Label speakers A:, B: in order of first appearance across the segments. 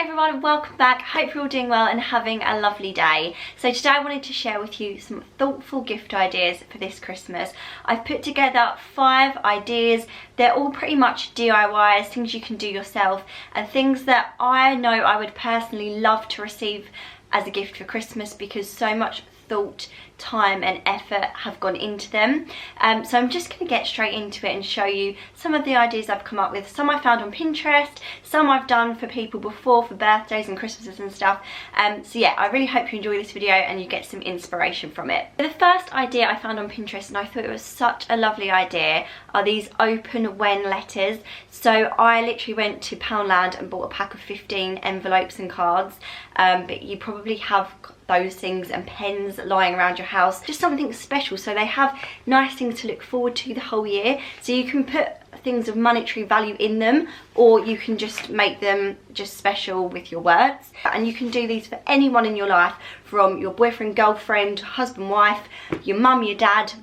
A: everyone, welcome back. Hope you're all doing well and having a lovely day. So today I wanted to share with you some thoughtful gift ideas for this Christmas. I've put together 5 ideas. They're all pretty much DIYs, things you can do yourself, and things that I know I would personally love to receive as a gift for Christmas because so much thought, time and effort have gone into them. So I'm just going to get straight into it and show you some of the ideas I've come up with. Some I found on Pinterest, some I've done for people before for birthdays and Christmases and stuff. So yeah, I really hope you enjoy this video and you get some inspiration from it. The first idea I found on Pinterest, and I thought it was such a lovely idea, are these open when letters. So I literally went to Poundland and bought a pack of 15 envelopes and cards, but you probably have those things and pens lying around your house, just something special. So they have nice things to look forward to the whole year, so you can put things of monetary value in them, or you can just make them just special with your words. And you can do these for anyone in your life, from your boyfriend, girlfriend, husband, wife, your mum, your dad,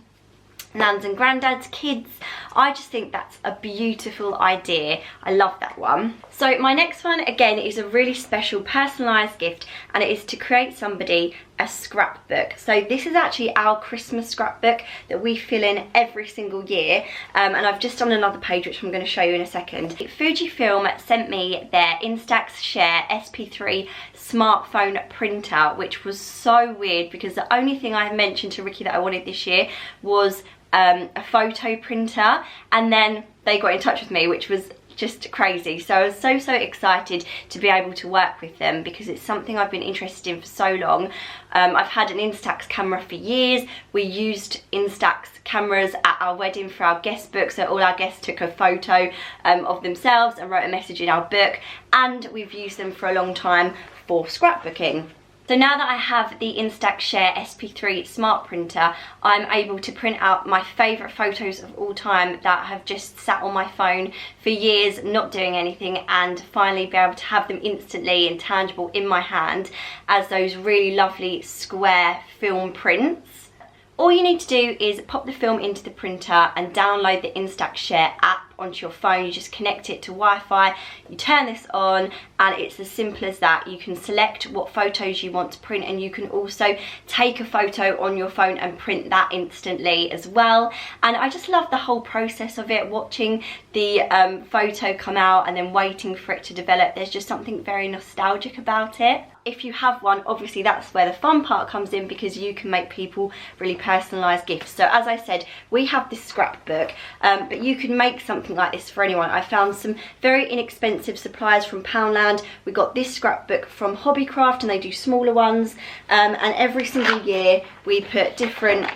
A: nans and granddads, kids. I just think that's a beautiful idea. I love that one. So my next one, again, is a really special personalised gift, and it is to create somebody a scrapbook. So this is actually our Christmas scrapbook that we fill in every single year, and I've just done another page which I'm going to show you in a second. Fujifilm sent me their instaxSHARE SP3 smartphone printer, which was so weird because the only thing I mentioned to Ricky that I wanted this year was a photo printer, and then they got in touch with me, which was just crazy. So I was so excited to be able to work with them because it's something I've been interested in for so long. I've had an Instax camera for years. We used Instax cameras at our wedding for our guest book, so all our guests took a photo of themselves and wrote a message in our book, and we've used them for a long time for scrapbooking. So now that I have the instaxSHARE SP3 smart printer, I'm able to print out my favourite photos of all time that have just sat on my phone for years not doing anything, and finally be able to have them instantly and tangible in my hand as those really lovely square film prints. All you need to do is pop the film into the printer and download the instaxSHARE app onto your phone. You just connect it to Wi-Fi, you turn this on, and it's as simple as that. You can select what photos you want to print, and you can also take a photo on your phone and print that instantly as well. And I just love the whole process of it, watching the photo come out and then waiting for it to develop. There's just something very nostalgic about it. If you have one, obviously that's where the fun part comes in, because you can make people really personalised gifts. So as I said, we have this scrapbook, but you can make something like this for anyone. I found some very inexpensive supplies from Poundland. We got this scrapbook from Hobbycraft, and they do smaller ones, and every single year we put different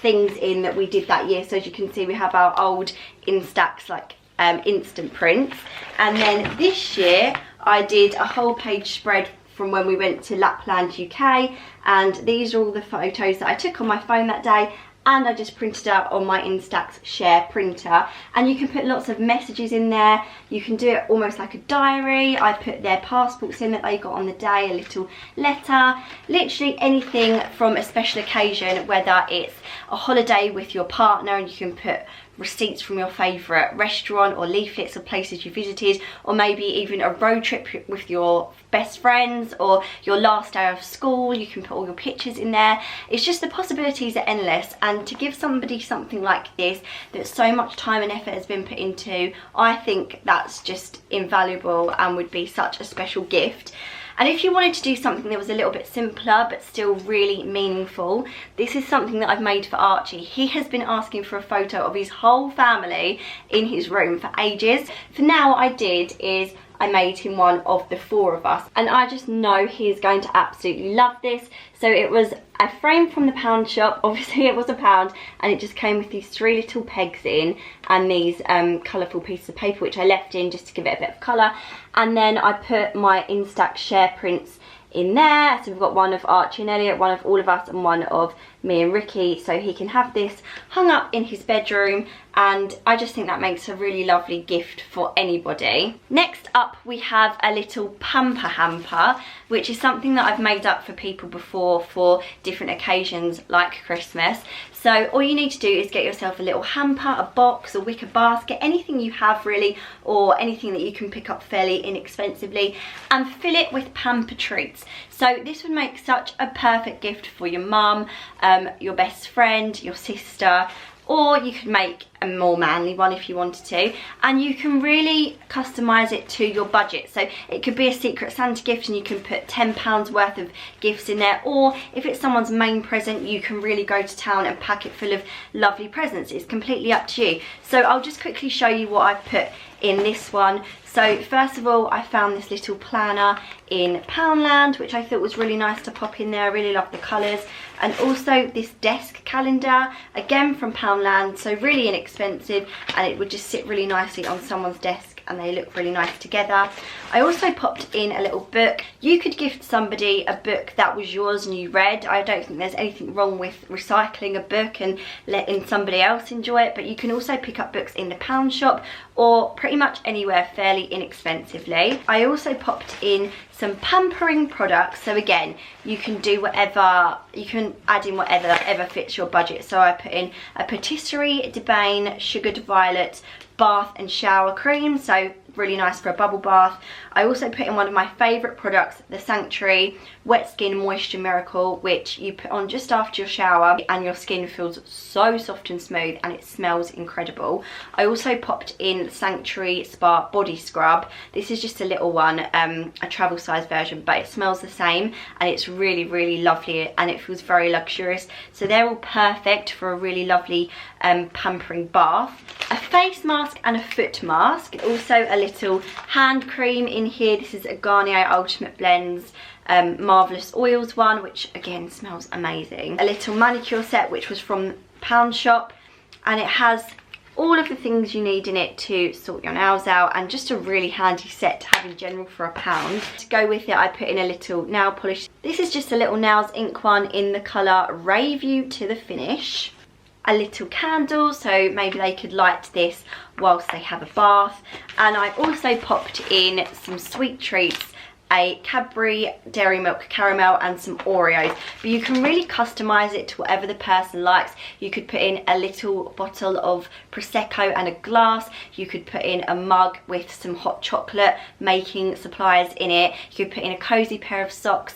A: things in that we did that year. So as you can see, we have our old Instax instant prints, and then this year I did a whole page spread from when we went to Lapland, UK, and these are all the photos that I took on my phone that day, and I just printed out on my instaxSHARE printer. And you can put lots of messages in there. You can do it almost like a diary. I put their passports in that they got on the day, a little letter, literally anything from a special occasion, whether it's a holiday with your partner and you can put receipts from your favourite restaurant, or leaflets of places you visited, or maybe even a road trip with your best friends, or your last day of school. You can put all your pictures in there. It's just, the possibilities are endless, and to give somebody something like this that so much time and effort has been put into, I think that's just invaluable and would be such a special gift. And if you wanted to do something that was a little bit simpler but still really meaningful, this is something that I've made for Archie. He has been asking for a photo of his whole family in his room for ages. For now, what I did is I made him one of the 4 of us, and I just know he's going to absolutely love this. So it was a frame from the pound shop, obviously it was a pound, and it just came with these 3 little pegs in and these colourful pieces of paper which I left in just to give it a bit of colour. And then I put my instaxSHARE prints in there. So we've got one of Archie and Elliot, one of all of us, and one of me and Ricky, so he can have this hung up in his bedroom, and I just think that makes a really lovely gift for anybody. Next up we have a little Pamper Hamper, which is something that I've made up for people before for different occasions like Christmas. So all you need to do is get yourself a little hamper, a box, a wicker basket, anything you have really, or anything that you can pick up fairly inexpensively, and fill it with pamper treats. So this would make such a perfect gift for your mum, your best friend, your sister, or you could make a more manly one if you wanted to, and you can really customise it to your budget. So it could be a Secret Santa gift and you can put £10 worth of gifts in there, or if it's someone's main present, you can really go to town and pack it full of lovely presents. It's completely up to you. So I'll just quickly show you what I've put in this one. So first of all, I found this little planner in Poundland, which I thought was really nice to pop in there. I really love the colours. And also this desk calendar, again from Poundland, so really inexpensive, and it would just sit really nicely on someone's desk and they look really nice together. I also popped in a little book. You could gift somebody a book that was yours and you read. I don't think there's anything wrong with recycling a book and letting somebody else enjoy it, but you can also pick up books in the pound shop or pretty much anywhere fairly inexpensively. I also popped in some pampering products, so again you can do whatever, you can add in whatever fits your budget. So I put in a patisserie de bain sugared violet bath and shower cream, so really nice for a bubble bath. I also put in one of my favourite products, the Sanctuary Wet Skin Moisture Miracle, which you put on just after your shower and your skin feels so soft and smooth and it smells incredible. I also popped in Sanctuary Spa Body Scrub. This is just a little one, a travel size version, but it smells the same and it's really, really lovely and it feels very luxurious. So they're all perfect for a really lovely pampering bath. A face mask and a foot mask. Also a little hand cream in here. This is a Garnier Ultimate Blends Marvellous Oils one, which again smells amazing. A little manicure set, which was from Pound Shop, and it has all of the things you need in it to sort your nails out, and just a really handy set to have in general for £1. To go with it, I put in a little nail polish. This is just a little nails ink one in the colour Rave You to the Finish. A little candle, so maybe they could light this whilst they have a bath. And I also popped in some sweet treats, a Cadbury Dairy Milk Caramel and some Oreos, but you can really customise it to whatever the person likes. You could put in a little bottle of Prosecco and a glass. You could put in a mug with some hot chocolate making supplies in it. You could put in a cosy pair of socks,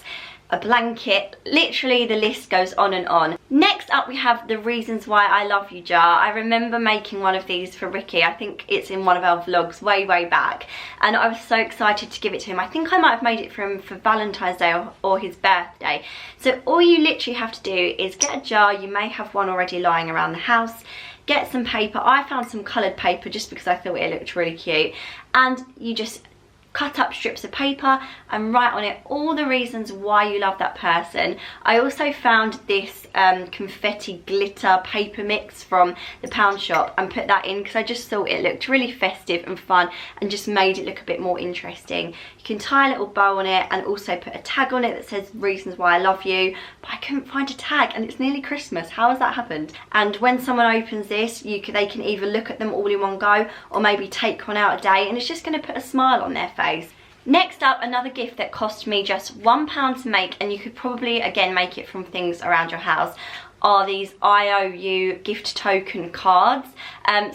A: a blanket, literally the list goes on and on. Next up we have the Reasons Why I Love You jar. I remember making one of these for Ricky. I think it's in one of our vlogs way back, and I was so excited to give it to him. I think I might have made it for him for Valentine's Day or his birthday. So all you literally have to do is get a jar. You may have one already lying around the house. Get some paper. I found some coloured paper just because I thought it looked really cute, and you just cut up strips of paper and write on it all the reasons why you love that person. I also found this confetti glitter paper mix from the Pound Shop and put that in because I just thought it looked really festive and fun and just made it look a bit more interesting. You can tie a little bow on it and also put a tag on it that says Reasons Why I Love You, but I couldn't find a tag and it's nearly Christmas. How has that happened? And when someone opens this, they can either look at them all in one go or maybe take one out a day, and it's just going to put a smile on their face. Next up, another gift that cost me just £1 to make, and you could probably again make it from things around your house, are these IOU gift token cards.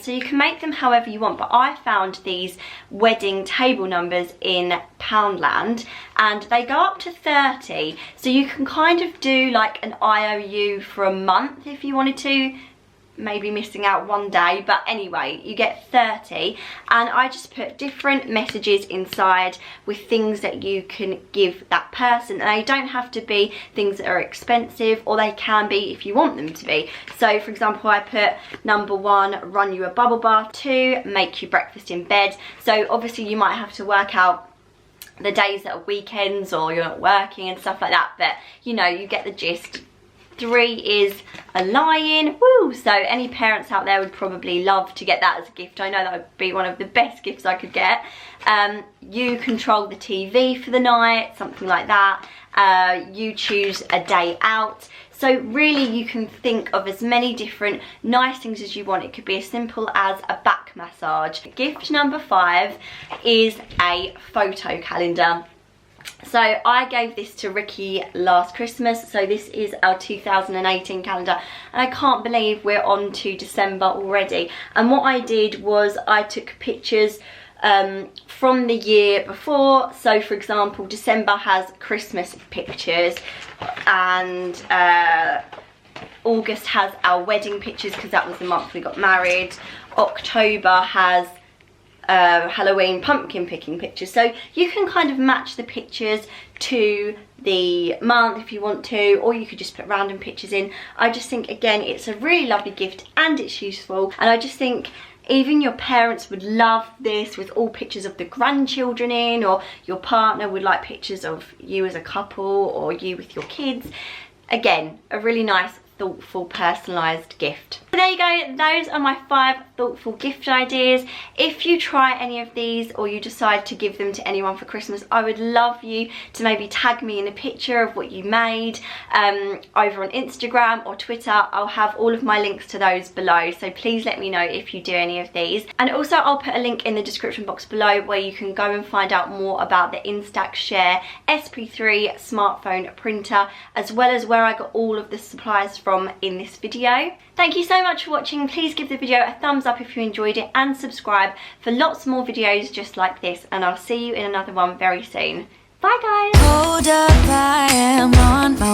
A: So you can make them however you want, but I found these wedding table numbers in Poundland and they go up to 30. So you can kind of do like an IOU for a month if you wanted to. Maybe missing out one day, but anyway, you get 30, and I just put different messages inside with things that you can give that person, and they don't have to be things that are expensive, or they can be if you want them to be. So for example, I put number 1, run you a bubble bath, 2, make you breakfast in bed. So obviously you might have to work out the days that are weekends or you're not working and stuff like that, but you know, you get the gist. 3 is a lie-in. Woo! So any parents out there would probably love to get that as a gift. I know that would be one of the best gifts I could get. You control the TV for the night, something like that. You choose a day out. So really you can think of as many different nice things as you want. It could be as simple as a back massage. Gift number 5 is a photo calendar. So I gave this to Ricky last Christmas, so this is our 2018 calendar, and I can't believe we're on to December already. And what I did was I took pictures from the year before. So for example, December has Christmas pictures, and August has our wedding pictures because that was the month we got married. October has Halloween pumpkin picking pictures. So you can kind of match the pictures to the month if you want to, or you could just put random pictures in. I just think, again, it's a really lovely gift and it's useful, and I just think even your parents would love this, with all pictures of the grandchildren in, or your partner would like pictures of you as a couple or you with your kids. Again, a really nice, thoughtful, personalised gift. So there you go, those are my 5 thoughtful gift ideas. If you try any of these or you decide to give them to anyone for Christmas, I would love you to maybe tag me in a picture of what you made over on Instagram or Twitter. I'll have all of my links to those below, so please let me know if you do any of these. And also I'll put a link in the description box below where you can go and find out more about the instaxSHARE SP3 smartphone printer, as well as where I got all of the supplies from in this video. Thank you so much for watching. Please give the video a thumbs up if you enjoyed it, and subscribe for lots more videos just like this, and I'll see you in another one very soon. Bye guys! Hold up, I am on my